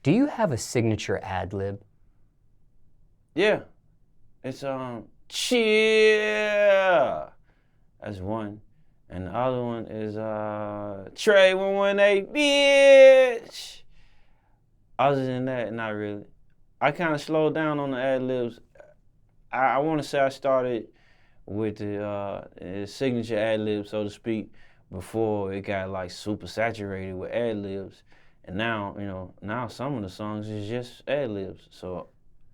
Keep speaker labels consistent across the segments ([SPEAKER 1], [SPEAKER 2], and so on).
[SPEAKER 1] Do you have a signature ad-lib?
[SPEAKER 2] Yeah. It's chill. That's one. And the other one is Trey 118, bitch. Other than that, not really. I kind of slowed down on the ad libs. I want to say I started with the signature ad lib, so to speak, before it got like super saturated with ad libs. And now, now some of the songs is just ad libs. So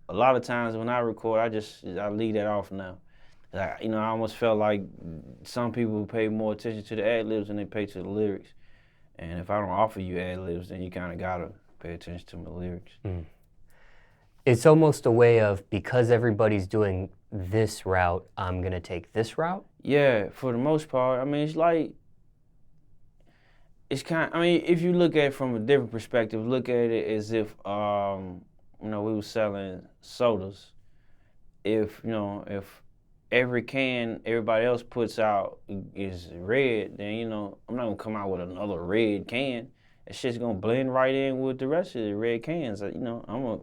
[SPEAKER 2] a lot of times when I record, I leave that off now. Like, I almost felt like some people pay more attention to the ad libs than they pay to the lyrics. And if I don't offer you ad libs, then you kind of gotta pay attention to my lyrics.
[SPEAKER 1] It's almost a way of, because everybody's doing this route, I'm gonna take this route?
[SPEAKER 2] Yeah, for the most part. I mean, if you look at it from a different perspective, look at it as if, we were selling sodas. If every can everybody else puts out is red, then, I'm not gonna come out with another red can. That shit's gonna blend right in with the rest of the red cans. I'm gonna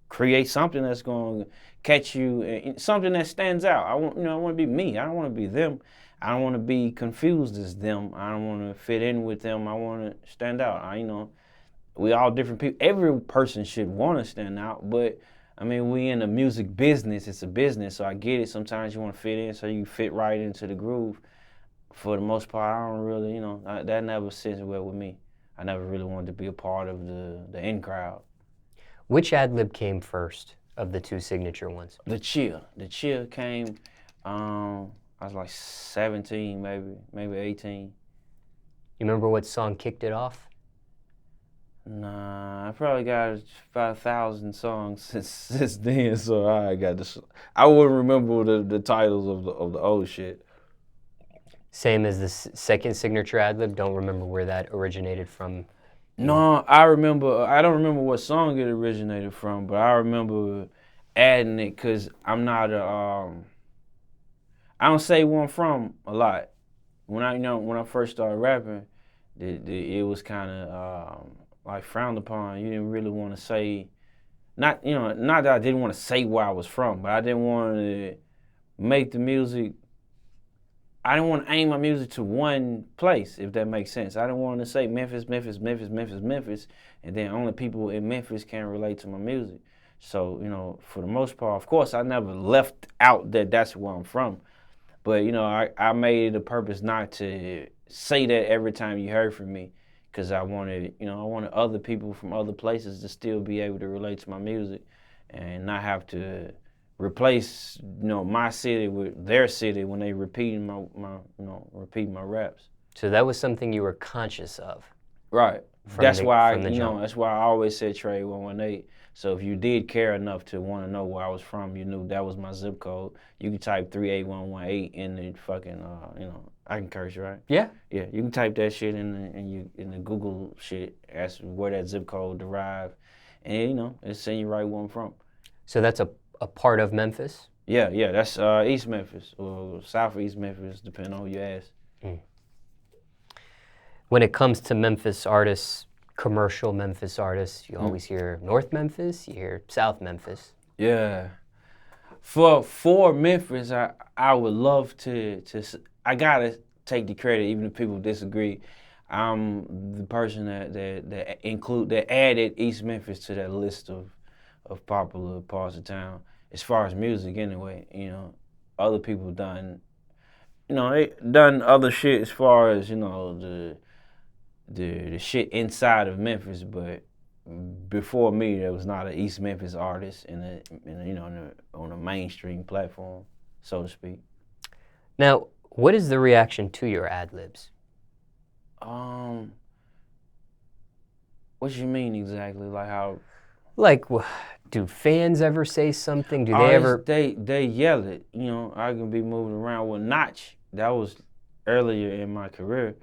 [SPEAKER 2] create something that's gonna catch you, and something that stands out. I want to be me. I don't want to be them. I don't want to be confused as them. I don't want to fit in with them. I want to stand out. We all different people. Every person should want to stand out, but I mean, we in the music business. It's a business, so I get it. Sometimes you want to fit in, so you fit right into the groove. For the most part, I don't really, that never sits well with me. I never really wanted to be a part of the in crowd.
[SPEAKER 1] Which ad-lib came first of the two signature ones?
[SPEAKER 2] The chill. The chill came, I was like 17, maybe 18.
[SPEAKER 1] You remember what song kicked it off?
[SPEAKER 2] Nah, I probably got about 1,000 songs since then, so I got this. I wouldn't remember the titles of the old shit.
[SPEAKER 1] Same as the second signature ad-lib, don't remember where that originated from.
[SPEAKER 2] No, I remember. I don't remember what song it originated from, but I remember adding it because I'm not a. I don't say where I'm from a lot. When I first started rapping, it was kind of like frowned upon. You didn't really want to say, not that I didn't want to say where I was from, but I didn't want to make the music. I didn't want to aim my music to one place, if that makes sense. I didn't want to say Memphis, Memphis, Memphis, Memphis, Memphis, and then only people in Memphis can relate to my music. So, for the most part, of course, I never left out that that's where I'm from. But, I made it a purpose not to say that every time you heard from me, because I wanted other people from other places to still be able to relate to my music and not have to replace my city with their city when they repeating my raps.
[SPEAKER 1] So that was something you were conscious of.
[SPEAKER 2] Right. That's why I always said Trey 118. So if you did care enough to want to know where I was from, you knew that was my zip code. You can type 38118 in the fucking I can curse, right?
[SPEAKER 1] Yeah.
[SPEAKER 2] Yeah, you can type that shit in the Google shit, ask where that zip code derived, and it's send you right where I'm from.
[SPEAKER 1] So that's a part of Memphis?
[SPEAKER 2] Yeah, that's East Memphis or Southeast Memphis, depending on who you ask.
[SPEAKER 1] When it comes to Memphis artists, commercial Memphis artists, you always hear North Memphis, you hear South Memphis.
[SPEAKER 2] Yeah. For Memphis, I would love to I gotta take the credit, even if people disagree. I'm the person that added East Memphis to that list of popular parts of town, as far as music anyway. Other people done they done other shit as far as the shit inside of Memphis, but before me there was not an East Memphis artist on a mainstream platform, so to speak.
[SPEAKER 1] Now, what is the reaction to your ad-libs?
[SPEAKER 2] What you mean exactly? Like how?
[SPEAKER 1] Like, do fans ever say something? Do they ever?
[SPEAKER 2] They yell it. I can be moving around with Notch. That was earlier in my career.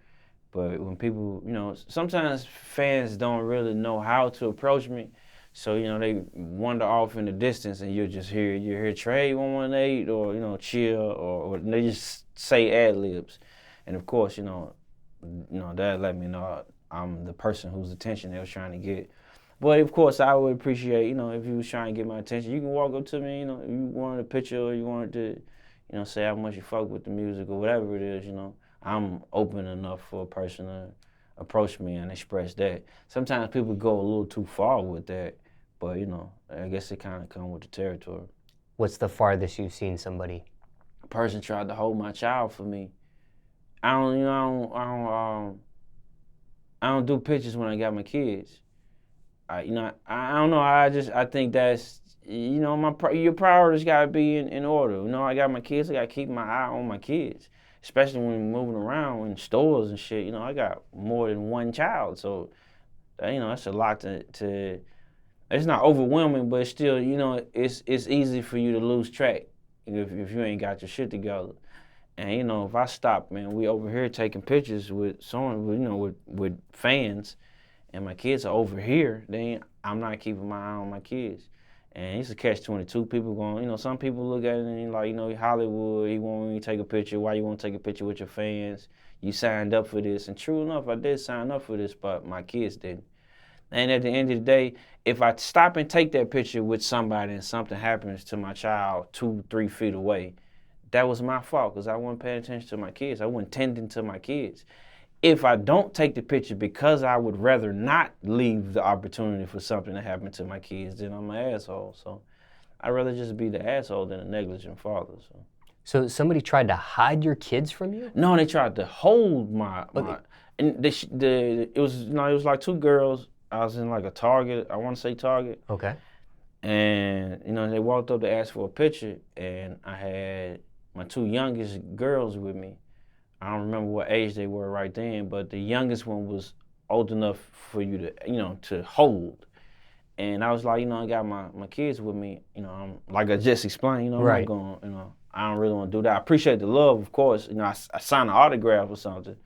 [SPEAKER 2] But when people, sometimes fans don't really know how to approach me. So, they wander off in the distance and you hear Trey 118 or, Chill or they just say ad-libs. And of course, that let me know I'm the person whose attention they was trying to get. But of course, I would appreciate, you know, if you was trying to get my attention, you can walk up to me, you know, if you wanted a picture or you wanted to, you know, say how much you fuck with the music or whatever it is, you know. I'm open enough for a person to approach me and express that. Sometimes people go a little too far with that, but, you know, I guess it kind of comes with the territory.
[SPEAKER 1] What's the farthest you've seen somebody?
[SPEAKER 2] A person tried to hold my child for me. I don't, you know, I don't do pictures when I got my kids. You know, I don't know. I think that's, you know, your priorities gotta be in order. You know, I got my kids. I gotta keep my eye on my kids, especially when we're moving around in stores and shit. You know, I got more than one child, so you know that's a lot to. It's not overwhelming, but still, you know, it's easy for you to lose track if you ain't got your shit together. And you know, if I stop, man, we over here taking pictures with someone, you know, with fans, and my kids are over here, then I'm not keeping my eye on my kids. And it's a catch-22. People going, you know, some people look at it and like, you know, Hollywood, you want me to take a picture. Why you want to take a picture with your fans? You signed up for this. And true enough, I did sign up for this, but my kids didn't. And at the end of the day, if I stop and take that picture with somebody and something happens to my child 2-3 feet away, that was my fault because I wasn't paying attention to my kids. I wasn't tending to my kids. If I don't take the picture because I would rather not leave the opportunity for something to happen to my kids, then I'm an asshole. So I'd rather just be the asshole than a negligent father.
[SPEAKER 1] So somebody tried to hide your kids from you?
[SPEAKER 2] No, they tried to hold my and it was, you know, it was like two girls. I was in like a Target. I want to say Target.
[SPEAKER 1] Okay.
[SPEAKER 2] And you know, they walked up to ask for a picture, and I had my two youngest girls with me. I don't remember what age they were right then, but the youngest one was old enough for you to, you know, to hold. And I was like, you know, I got my kids with me, you know, I'm, like I just explained, you know, I'm not going, you know, I don't really want to do that. I appreciate the love, of course, you know, I signed an autograph or something,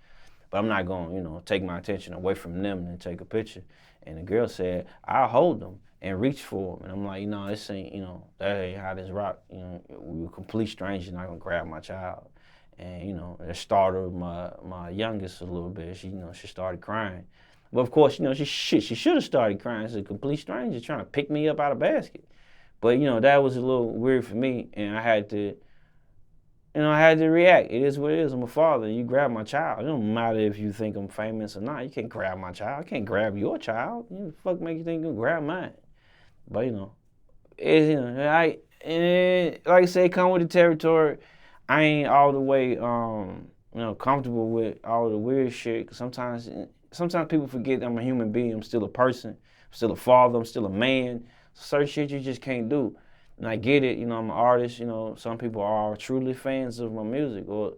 [SPEAKER 2] but I'm not going, you know, take my attention away from them and take a picture. And the girl said, I'll hold them and reach for them. And I'm like, you know, this ain't, you know, that ain't how this rock, you know, we were complete strangers, not going to grab my child. And, you know, it startled my youngest a little bit. She, you know, she started crying. But of course, you know, she should have started crying. It's a complete stranger trying to pick me up out of a basket. But, you know, that was a little weird for me. And I had to, you know, I had to react. It is what it is. I'm a father. You grab my child. It don't matter if you think I'm famous or not. You can't grab my child. I can't grab your child. You know, the fuck make you think you can grab mine? But, you know, it's, you know, like I said, come with the territory. I ain't all the way, you know, comfortable with all the weird shit. Cause sometimes people forget I'm a human being. I'm still a person. I'm still a father. I'm still a man. Certain shit you just can't do. And I get it. You know, I'm an artist. You know, some people are truly fans of my music. Or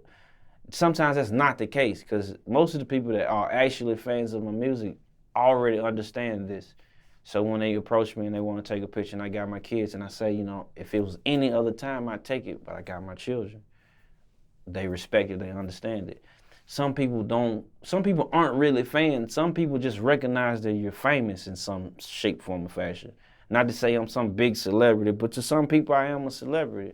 [SPEAKER 2] sometimes that's not the case. Because most of the people that are actually fans of my music already understand this. So when they approach me and they want to take a picture and I got my kids and I say, you know, if it was any other time, I'd take it. But I got my children. They respect it, they understand it. Some people aren't really fans. Some people just recognize that you're famous in some shape, form, or fashion. Not to say I'm some big celebrity, but to some people I am a celebrity.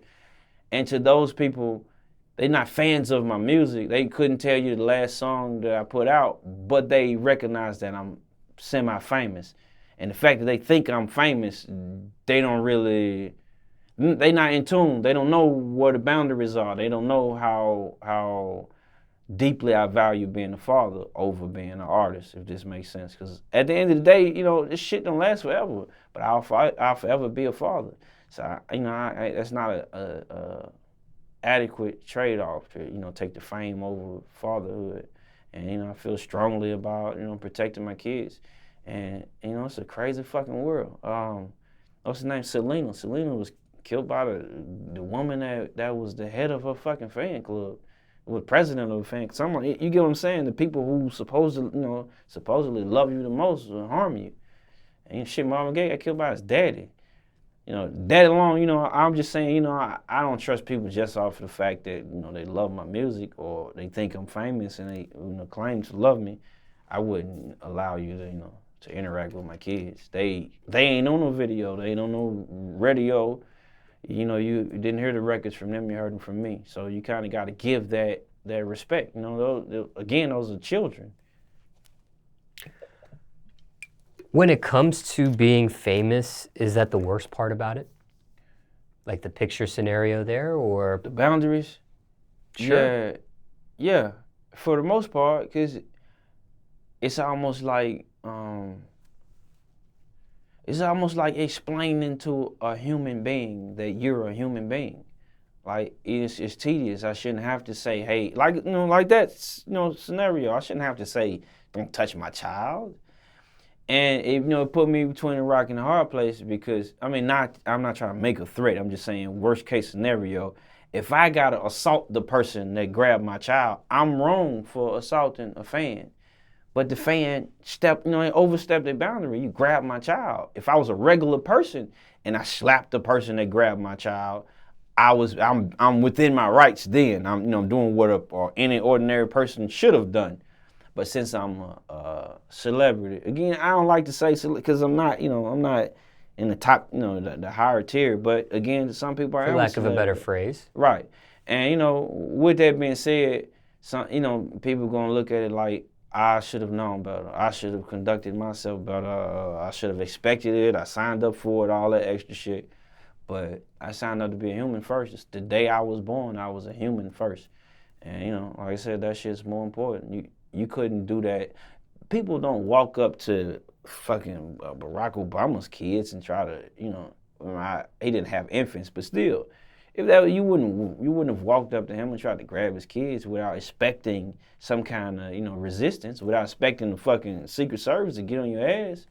[SPEAKER 2] And to those people, they're not fans of my music. They couldn't tell you the last song that I put out, but they recognize that I'm semi-famous. And the fact that they think I'm famous, they don't really... They not in tune. They don't know where the boundaries are. They don't know how deeply I value being a father over being an artist, if this makes sense. Because at the end of the day, you know, this shit don't last forever. But I'll forever be a father. So, you know, that's not a adequate trade-off to, you know, take the fame over fatherhood. And, you know, I feel strongly about, you know, protecting my kids. And, you know, it's a crazy fucking world. What's her name? Selena. Selena was killed by the woman that was the head of her fucking fan club, was president of the fan. Someone, you get what I'm saying? The people who supposedly love you the most will harm you. And shit, Marvin Gaye got killed by his daddy. You know, that alone, you know, I'm just saying, you know, I don't trust people just off of the fact that, you know, they love my music or they think I'm famous and they, you know, claim to love me. I wouldn't allow you to, you know, to interact with my kids. They ain't on no video. They ain't on no radio. You know, you didn't hear the records from them, you heard them from me. So you kind of got to give that respect. You know, those are children.
[SPEAKER 1] When it comes to being famous, is that the worst part about it? Like the picture scenario there, or?
[SPEAKER 2] The boundaries?
[SPEAKER 1] Sure.
[SPEAKER 2] Yeah, for the most part, because it's almost like explaining to a human being that you're a human being. Like it's tedious. I shouldn't have to say, hey, like that, scenario. I shouldn't have to say, don't touch my child. And it put me between a rock and a hard place because I'm not trying to make a threat. I'm just saying worst case scenario. If I gotta assault the person that grabbed my child, I'm wrong for assaulting a fan. But the fan overstepped their boundary. You grabbed my child. If I was a regular person and I slapped the person that grabbed my child, I'm within my rights then. I'm doing what any ordinary person should have done. But since I'm a celebrity, again, I don't like to say because I'm not in the top, the higher tier. But again, some people are.
[SPEAKER 1] For lack of a better phrase.
[SPEAKER 2] Right. And with that being said, some people gonna look at it like I should have known better. I should have conducted myself better. I should have expected it. I signed up for it, all that extra shit. But I signed up to be a human first. The day I was born, I was a human first. And like I said, that shit's more important. You couldn't do that. People don't walk up to fucking Barack Obama's kids and try to, he didn't have infants, but still, if that you wouldn't have walked up to him and tried to grab his kids without expecting some kind of resistance, without expecting the fucking Secret Service to get on your ass.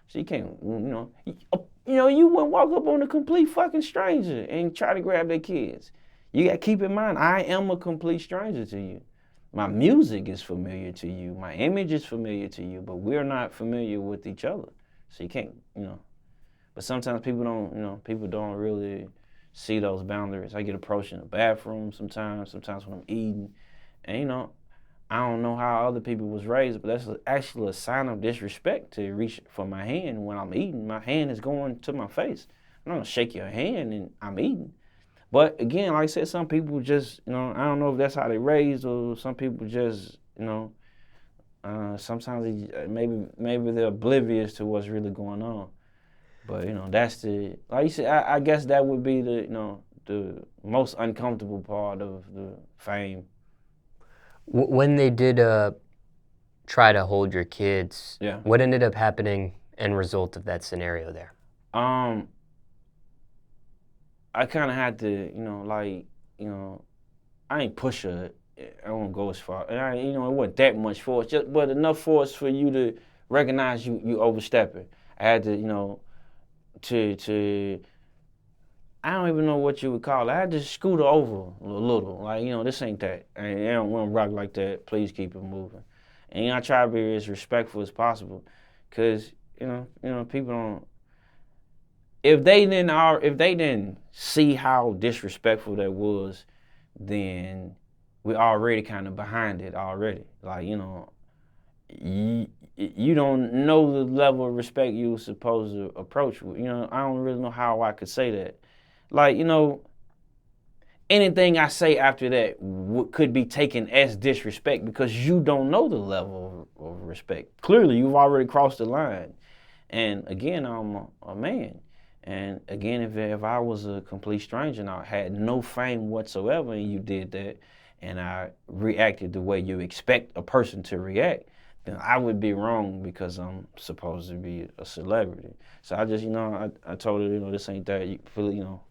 [SPEAKER 2] So you can't, you wouldn't walk up on a complete fucking stranger and try to grab their kids. You got to keep in mind, I am a complete stranger to you. My music is familiar to you. My image is familiar to you, but we're not familiar with each other. So you can't, But sometimes people don't really see those boundaries. I get approached in the bathroom sometimes when I'm eating. And, I don't know how other people was raised, but that's actually a sign of disrespect to reach for my hand when I'm eating. My hand is going to my face. I'm not going to shake your hand and I'm eating. But again, like I said, some people just, I don't know if that's how they raised or some people just, sometimes maybe they're oblivious to what's really going on. But, that's like you said, I guess that would be the most uncomfortable part of the fame.
[SPEAKER 1] When they did try to hold your kids,
[SPEAKER 2] yeah.
[SPEAKER 1] What ended up happening end result of that scenario there?
[SPEAKER 2] I kind of had to, I ain't push her. I won't go as far. And it wasn't that much force, but enough force for you to recognize you overstepping. I had to, to I don't even know what you would call it. I had to scoot her over a little. Like, this ain't that. I don't want to rock like that. Please keep it moving. And I try to be as respectful as possible, cause people don't. If they didn't see how disrespectful that was, then we're already kind of behind it already. Like, you don't know the level of respect you were supposed to approach with. I don't really know how I could say that. Like, anything I say after that could be taken as disrespect because you don't know the level of respect. Clearly, you've already crossed the line. And again, I'm a man. And again, if I was a complete stranger and I had no fame whatsoever and you did that and I reacted the way you expect a person to react, then I would be wrong because I'm supposed to be a celebrity. So I just, I told her, this ain't that.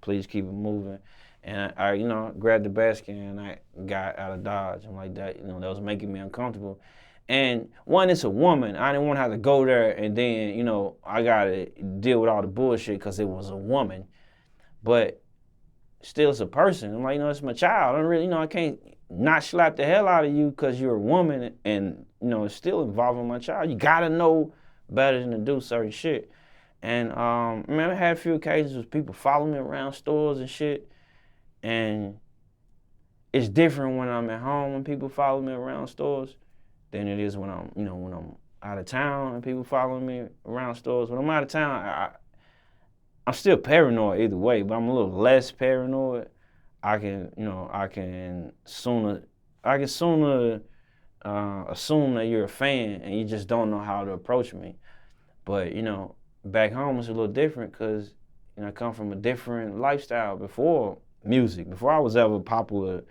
[SPEAKER 2] Please keep it moving. And I grabbed the basket and I got out of Dodge. I'm like that, that was making me uncomfortable. And one, it's a woman. I didn't want to have to go there and then, I got to deal with all the bullshit because it was a woman. But still, it's a person. I'm like, it's my child. I don't really, I can't not slap the hell out of you because you're a woman and, it's still involving my child. You got to know better than to do certain shit. And, I had a few occasions with people following me around stores and shit. And it's different when I'm at home when people follow me around stores than it is when I'm, when I'm out of town and people following me around stores. When I'm out of town, I'm still paranoid either way, but I'm a little less paranoid. I can sooner assume that you're a fan and you just don't know how to approach me. But, back home it's a little different because, I come from a different lifestyle before music. Before I was ever popular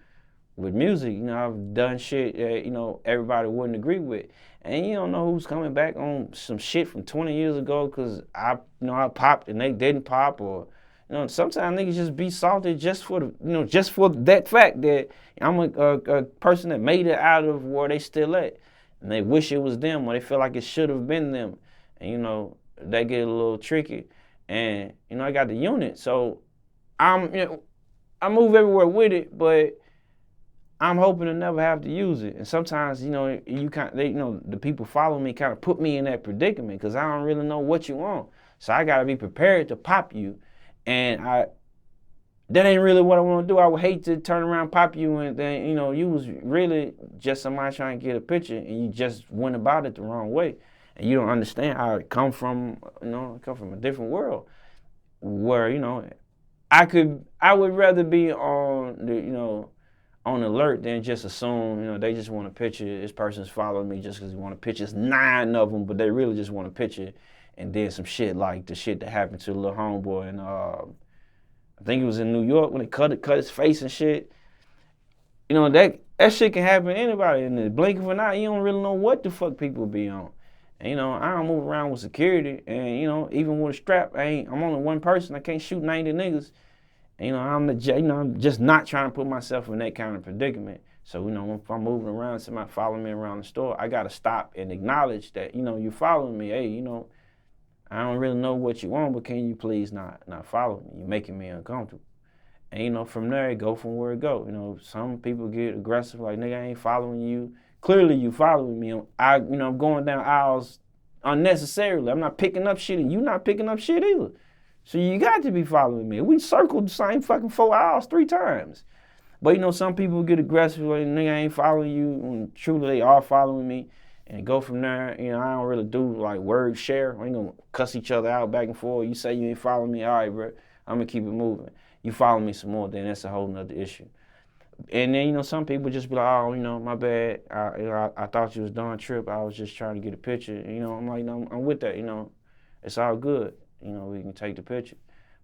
[SPEAKER 2] with music, I've done shit that, everybody wouldn't agree with. And you don't know who's coming back on some shit from 20 years ago because I popped and they didn't pop, or, sometimes niggas just be salty just for just for that fact that I'm a person that made it out of where they still at. And they wish it was them, or they feel like it should have been them. And, they get a little tricky. And, I got the unit, so I move everywhere with it, but I'm hoping to never have to use it. And sometimes, the people following me kind of put me in that predicament because I don't really know what you want. So I got to be prepared to pop you. And that ain't really what I want to do. I would hate to turn around, pop you, and then, you was really just somebody trying to get a picture and you just went about it the wrong way. And you don't understand how it come from, a different world where, I would rather be on alert than just assume, they just want a picture. This person's following me just because they want a picture. It's 9 of them, but they really just want a picture. And then some shit like the shit that happened to the little homeboy, and I think it was in New York when they cut his face and shit. That shit can happen to anybody. In the blink of an eye, you don't really know what the fuck people be on. And, I don't move around with security, and even with a strap, I'm only one person. I can't shoot 90 niggas. I'm just not trying to put myself in that kind of predicament. So, if I'm moving around, somebody following me around the store, I got to stop and acknowledge that, you're following me. Hey, I don't really know what you want, but can you please not follow me? You're making me uncomfortable. And, from there, it go from where it go. Some people get aggressive, like, nigga, I ain't following you. Clearly, you following me. I'm going down aisles unnecessarily. I'm not picking up shit, and you not picking up shit either. So you got to be following me. We circled the same fucking 4 aisles 3 times. But, some people get aggressive, like, nigga, I ain't following you. And truly, they are following me. And go from there. I don't really do, like, word share. I ain't going to cuss each other out back and forth. You say you ain't following me. All right, bro. I'm going to keep it moving. You follow me some more, then that's a whole nother issue. And then, some people just be like, oh, my bad. I thought you was done trip. I was just trying to get a picture. I'm like, no, I'm with that. It's all good. We can take the picture.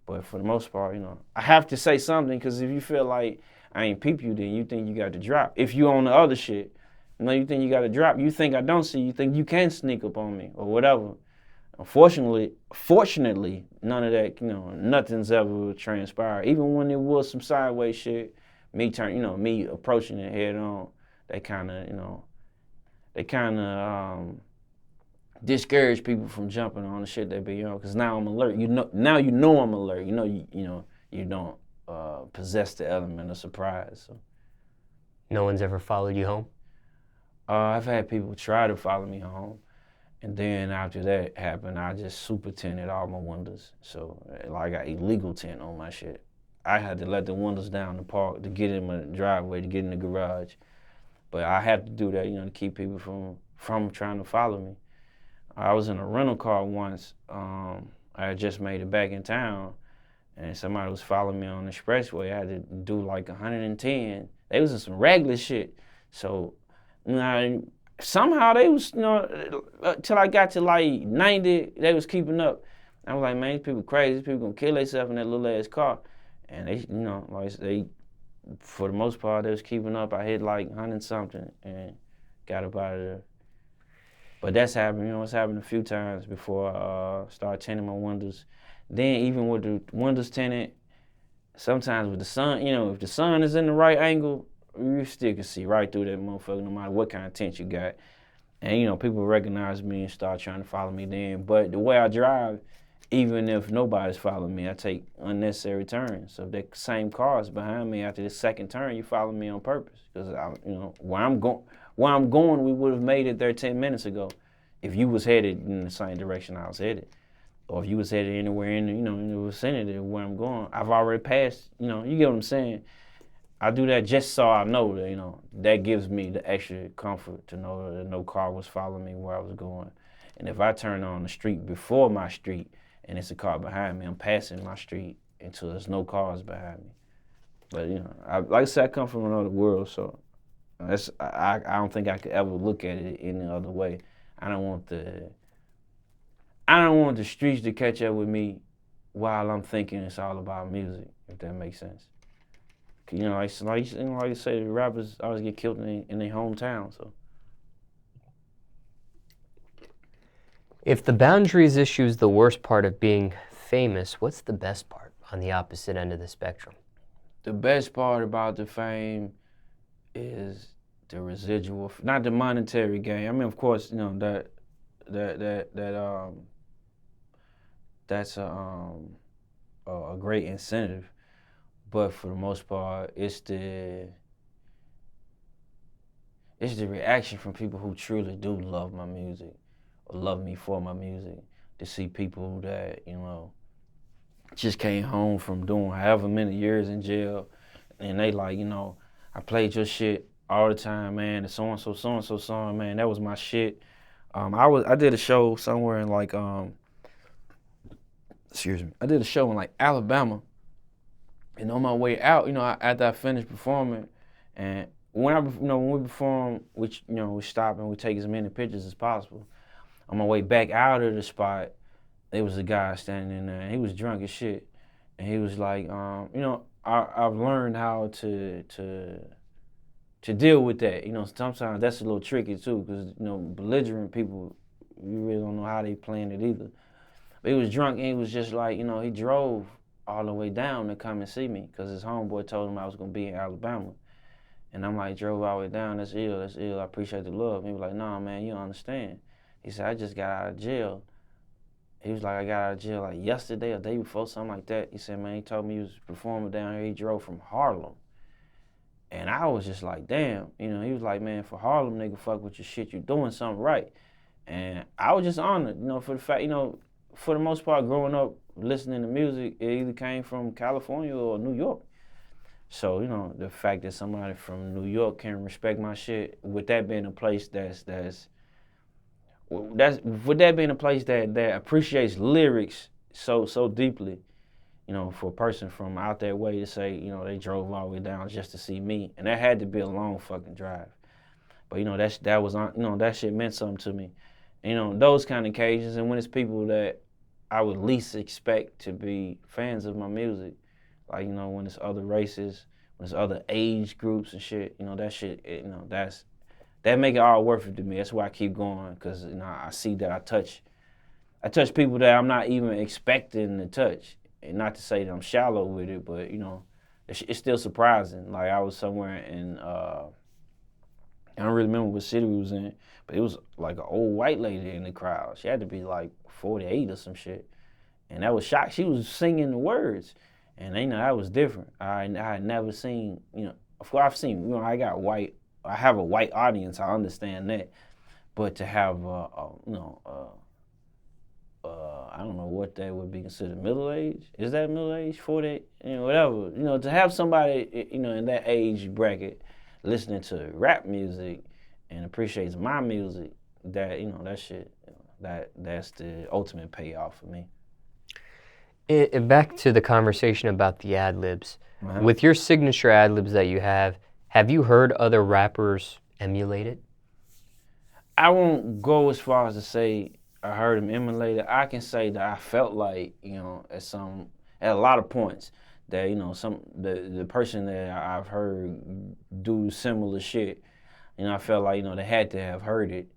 [SPEAKER 2] But for the most part, I have to say something, because if you feel like I ain't peep you, then you think you got to drop. If you on the other shit, you think you got to drop. You think I don't see you, think you can sneak up on me or whatever. Fortunately, none of that, nothing's ever transpired. Even when there was some sideways shit, me approaching it head on, they kind of discourage people from jumping on the shit they be on, because now I'm alert. Now I'm alert. You don't possess the element of surprise. So.
[SPEAKER 1] No one's ever followed you home?
[SPEAKER 2] I've had people try to follow me home, and then after that happened, I just super tinted all my windows. So I got illegal tint on my shit. I had to let the windows down the park to get in my driveway, to get in the garage. But I have to do that, to keep people from trying to follow me. I was in a rental car once. I had just made it back in town, and somebody was following me on the expressway. I had to do like 110. They was in some regular shit. So, somehow they was, till I got to like 90, they was keeping up. I was like, man, these people crazy. These people gonna kill themselves in that little ass car. And they, for the most part, they was keeping up. I hit like 100 something and got up out of there. But that's happened, it's happened a few times before I started tinting my windows. Then even with the windows tinted, sometimes with the sun, if the sun is in the right angle, you still can see right through that motherfucker no matter what kind of tint you got. And, people recognize me and start trying to follow me then. But the way I drive, even if nobody's following me, I take unnecessary turns. So if that same car is behind me after the second turn, you follow me on purpose. Because, where I'm going, we would have made it there 10 minutes ago if you was headed in the same direction I was headed. Or if you was headed anywhere in the vicinity of where I'm going. I've already passed, you get what I'm saying? I do that just so I know that, that gives me the extra comfort to know that no car was following me where I was going. And if I turn on the street before my street and it's a car behind me, I'm passing my street until there's no cars behind me. But, like I said, I come from another world, so I don't think I could ever look at it any other way. I don't I don't want the streets to catch up with me while I'm thinking it's all about music, if that makes sense. You know, like you say, the rappers always get killed in their hometown. So,
[SPEAKER 1] If the boundaries issue is the worst part of being famous, what's the best part on the opposite end of the spectrum?
[SPEAKER 2] the best part about the fame is the residual, not the monetary gain. I mean, of course, you know that's a great incentive, but for the most part, it's the reaction from people who truly do love my music or love me for my music. To see people that, you know, just came home from doing however many years in jail, and they like, you know, I played your shit all the time, man. The so and so song, man, that was my shit. I did a show somewhere in like excuse me, I did a show in like Alabama, and on my way out, you know, after I finished performing, and when we perform, we stop and we take as many pictures as possible. On my way back out of the spot, there was a guy standing in there, and he was drunk as shit, and he was like, you know, I've learned how to deal with that. You know, sometimes that's a little tricky too, because, you know, belligerent people, you really don't know how they playing it either. But he was drunk, and he was just like, you know, he drove all the way down to come and see me, because his homeboy told him I was gonna be in Alabama. And I'm like, drove all the way down, that's ill, I appreciate the love. And he was like, nah, man, you don't understand. He said, I just got out of jail. He was like, I got out of jail like yesterday or the day before, something like that. He said, man, he told me he was performing down here. He drove from Harlem. And I was just like, damn. You know, he was like, man, for Harlem, nigga, fuck with your shit. You doing something right. And I was just honored, you know, for the fact, you know, for the most part, growing up, listening to music, it either came from California or New York. So, you know, the fact that somebody from New York can respect my shit, with that being a place with that being a place that appreciates lyrics so deeply, you know, for a person from out that way to say, you know, they drove all the way down just to see me, and that had to be a long fucking drive. But, you know, that shit meant something to me. You know, those kind of occasions, and when it's people that I would least expect to be fans of my music, like, you know, when it's other races, when it's other age groups and shit, you know, that shit, you know, that make it all worth it to me. That's why I keep going, because, you know, I see that I touch people that I'm not even expecting to touch. And not to say that I'm shallow with it, but, you know, it's still surprising. Like, I was somewhere in, I don't really remember what city we was in, but it was like an old white lady in the crowd. She had to be like 48 or some shit. And that was shocked. She was singing the words. And, you know, that was different. I had never seen, you know, of course I've seen, you know, I have a white audience, I understand that. But to have, you know, I don't know what that would be considered, middle age? Is that middle age, 40, you know, whatever. You know, to have somebody, you know, in that age bracket listening to rap music and appreciates my music, that, you know, that shit, you know, that's the ultimate payoff for me.
[SPEAKER 1] Back to the conversation about the adlibs.
[SPEAKER 2] Uh-huh.
[SPEAKER 1] With your signature adlibs that you have you heard other rappers emulate it?
[SPEAKER 2] I won't go as far as to say I heard him emulate it. I can say that I felt like, you know, at a lot of points that, you know, the person that I've heard do similar shit, you know, I felt like, you know, they had to have heard it.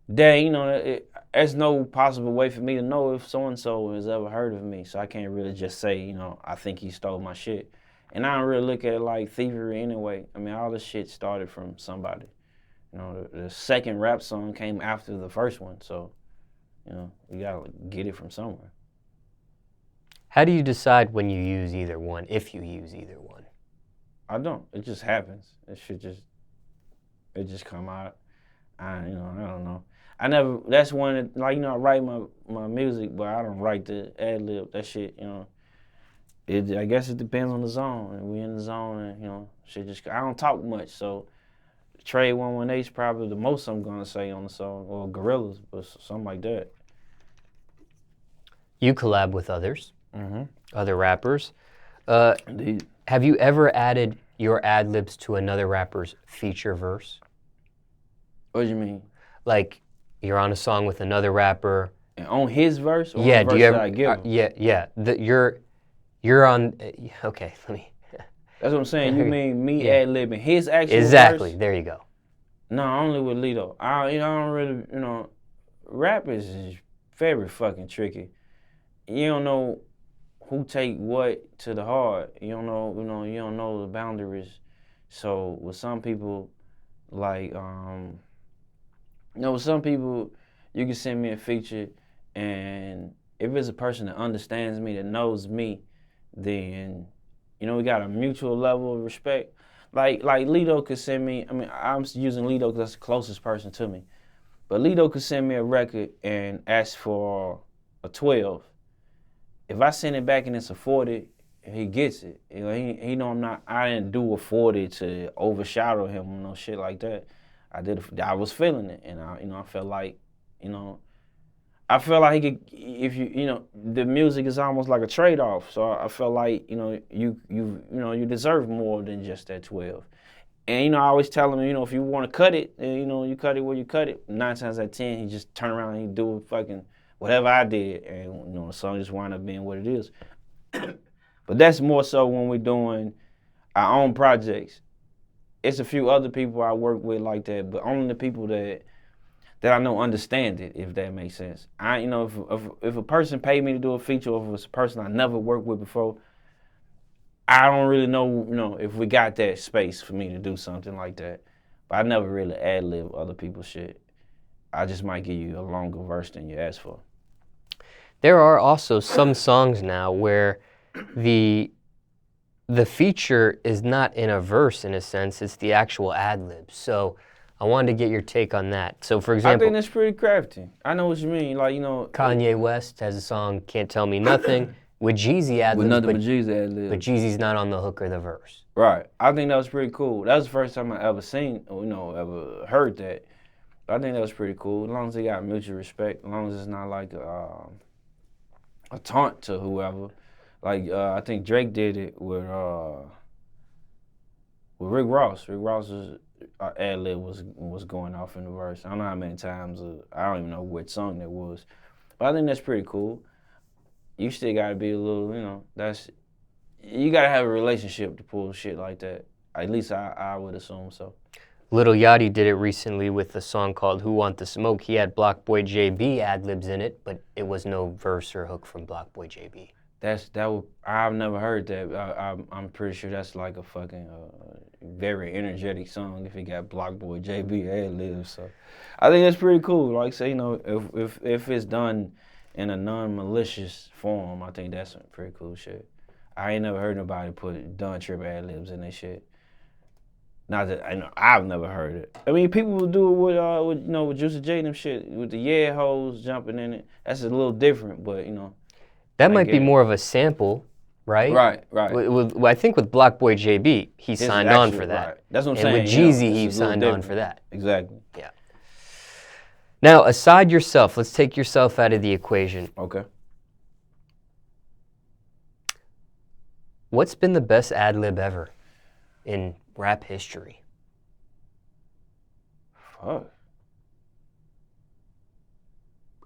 [SPEAKER 2] That, you know, there's no possible way for me to know if so-and-so has ever heard of me, so I can't really just say, you know, I think he stole my shit. And I don't really look at it like thievery anyway. I mean, all this shit started from somebody. You know, the second rap song came after the first one, so, you know, you gotta get it from somewhere.
[SPEAKER 1] How do you decide when you use either one, if you use either one?
[SPEAKER 2] I don't. It just happens. It just come out. I don't know. That's one that, like, you know, I write my music, but I don't write the ad-lib, that shit, you know. I guess it depends on the zone, and we in the zone, and, you know, I don't talk much, so Trade 118 is probably the most I'm gonna say on the song, or Gorillas, or something like that.
[SPEAKER 1] You collab with others, other rappers.
[SPEAKER 2] Indeed.
[SPEAKER 1] Have you ever added your ad-libs to another rapper's feature verse?
[SPEAKER 2] What do you mean?
[SPEAKER 1] Like, you're on a song with another rapper,
[SPEAKER 2] And on his verse or
[SPEAKER 1] Yeah,
[SPEAKER 2] on the
[SPEAKER 1] do
[SPEAKER 2] verse
[SPEAKER 1] you ever?
[SPEAKER 2] that I give him?
[SPEAKER 1] Yeah. You're on. Okay, let me.
[SPEAKER 2] That's what I'm saying. You mean me
[SPEAKER 1] Yeah.
[SPEAKER 2] ad-libbing his actual
[SPEAKER 1] Exactly.
[SPEAKER 2] verse?
[SPEAKER 1] There you go.
[SPEAKER 2] No, only with Lito. I don't really, rap is very fucking tricky. You don't know who take what to the heart. You don't know, you don't know the boundaries. So with some people, like, with some people, you can send me a feature, and if it's a person that understands me, that knows me, then, we got a mutual level of respect. Like Lito could send me, I'm using Lito because that's the closest person to me. But Lito could send me a record and ask for a 12. If I send it back and it's a 40, he gets it. He know I didn't do a 40 to overshadow him or no shit like that. I was feeling it, and I felt like, he could, if the music is almost like a trade-off. So I felt like, you deserve more than just that 12. And, I always tell him, if you want to cut it, then, you cut it where you cut it. 9 times out of 10, he just turn around and he do fucking whatever I did. And, the song just wind up being what it is. But that's more so when we're doing our own projects. It's a few other people I work with like that, but only the people that I know understand it, if that makes sense. If a person paid me to do a feature, or if it's a person I never worked with before, I don't really know, if we got that space for me to do something like that. But I never really ad-lib other people's shit. I just might give you a longer verse than you asked for.
[SPEAKER 1] There are also some songs now where the feature is not in a verse in a sense, it's the actual ad-lib. So I wanted to get your take on that. So for example,
[SPEAKER 2] I think that's pretty crafty. I know what you mean. Like,
[SPEAKER 1] Kanye West has a song, Can't Tell Me Nothing, with Jeezy ad-libs, but Jeezy's not on the hook or the verse.
[SPEAKER 2] Right. I think that was pretty cool. That was the first time I ever seen, ever heard that. But I think that was pretty cool. As long as they got mutual respect, as long as it's not like a taunt to whoever. Like, I think Drake did it with Rick Ross. Rick Ross's ad-lib was going off in the verse. I don't know how many times. I don't even know which song that was. But I think that's pretty cool. You still got to be a little, you got to have a relationship to pull shit like that. At least I would assume so.
[SPEAKER 1] Lil Yachty did it recently with a song called Who Want the Smoke. He had Block Boy JB ad-libs in it, but it was no verse or hook from Block Boy JB.
[SPEAKER 2] I've never heard that. I'm pretty sure that's like a fucking very energetic song if he got Block Boy JB ad-libs. So I think that's pretty cool. Like, say, if it's done in a non-malicious form, I think that's some pretty cool shit. I ain't never heard nobody put Don Trip ad-libs in their shit. Not that I've never heard it. I mean, people will do it with Juicy J and them shit, with the yeah hoes jumping in it. That's a little different, but
[SPEAKER 1] that might be more of a sample, right?
[SPEAKER 2] Right.
[SPEAKER 1] I think with Block Boy JB, he signed on for that.
[SPEAKER 2] Right. That's what I'm
[SPEAKER 1] saying. And with Jeezy, he signed on for that.
[SPEAKER 2] Exactly.
[SPEAKER 1] Yeah. Now, aside yourself, let's take yourself out of the equation.
[SPEAKER 2] Okay.
[SPEAKER 1] What's been the best ad-lib ever in rap history?
[SPEAKER 2] Fuck.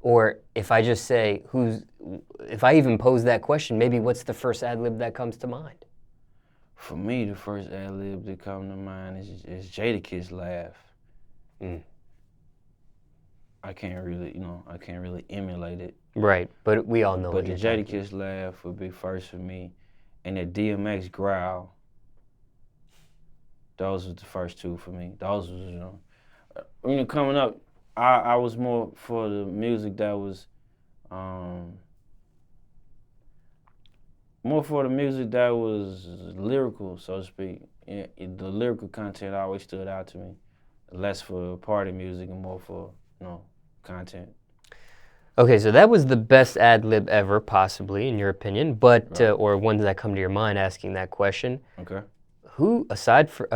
[SPEAKER 1] Or if I just say, if I even pose that question, maybe what's the first ad-lib that comes to mind?
[SPEAKER 2] For me, the first ad-lib that comes to mind is Jadakiss laugh. I can't really emulate it.
[SPEAKER 1] Right, but we all know
[SPEAKER 2] But
[SPEAKER 1] what
[SPEAKER 2] the Jadakiss laugh would be first for me. And the DMX growl. Those were the first two for me. Those was, coming up, I was more for the music that was, lyrical, so to speak. The lyrical content always stood out to me. Less for party music and more for, content.
[SPEAKER 1] Okay, so that was the best ad-lib ever, possibly, in your opinion, but
[SPEAKER 2] Right.
[SPEAKER 1] Or ones that come to your mind asking that question.
[SPEAKER 2] Okay.
[SPEAKER 1] Who, aside from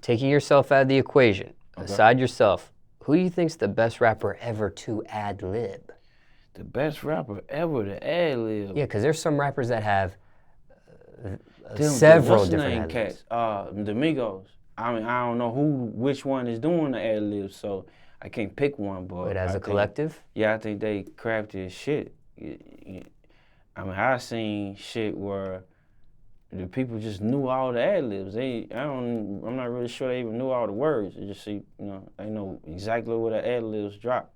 [SPEAKER 1] taking yourself out of the equation, aside yourself, who do you think's the best rapper ever to ad-lib?
[SPEAKER 2] The best rapper ever to ad-lib?
[SPEAKER 1] Yeah, because there's some rappers that have several different ad-libs.
[SPEAKER 2] The Migos. I mean, I don't know which one is doing the ad-libs, so I can't pick one, but
[SPEAKER 1] as a collective?
[SPEAKER 2] Yeah, I think they crafted shit. I mean, I seen shit where the people just knew all the adlibs. I'm not really sure they even knew all the words. They just see, they know exactly where the adlibs drop.